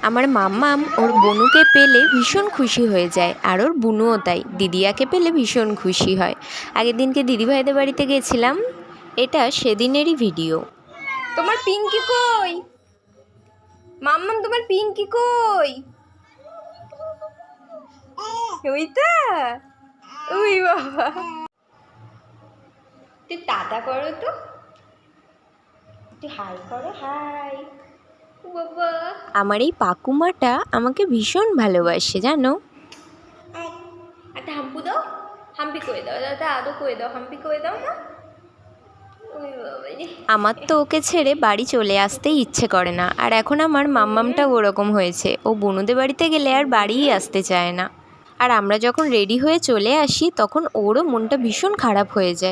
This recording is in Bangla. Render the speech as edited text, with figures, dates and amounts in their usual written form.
আমার মাম্মাম ওর বনুকে পেলে ভীষণ খুশি হয়ে যায়, আর ওর বুনুও তাই। দিদিয়াকে পেলে ভীষণ খুশি হয়। আগের দিনকে দিদিভাইদের বাড়িতে গেছিলাম, এটা সেদিনেরই ভিডিও। তোমার পিঙ্কি কই? মাম্মাম তোমার পিঙ্কি কই? ওইটা, ওই বাবা, তুই টাটা করো তো, তুই হাই করো, হাই। বাবা, আমার এই পাকুমাটা আমাকে ভীষণ ভালোবাসে জানো। একটা হাম্পু দাও, হাম্পি করে দাও দাদা, আদৌ করে দাও, হাম্পি করে দাও না। আমার তো ওকে ছেড়ে বাড়ি চলে আসতেই ইচ্ছে করে না, আর এখন আমার মাম্মামটাও ওরকম হয়েছে। ও বনুদের বাড়িতে গেলে আর বাড়িই আসতে চায় না। আর আমরা যখন রেডি হয়ে চলে আসি তখন ওরও মনটা ভীষণ খারাপ হয়ে যায়।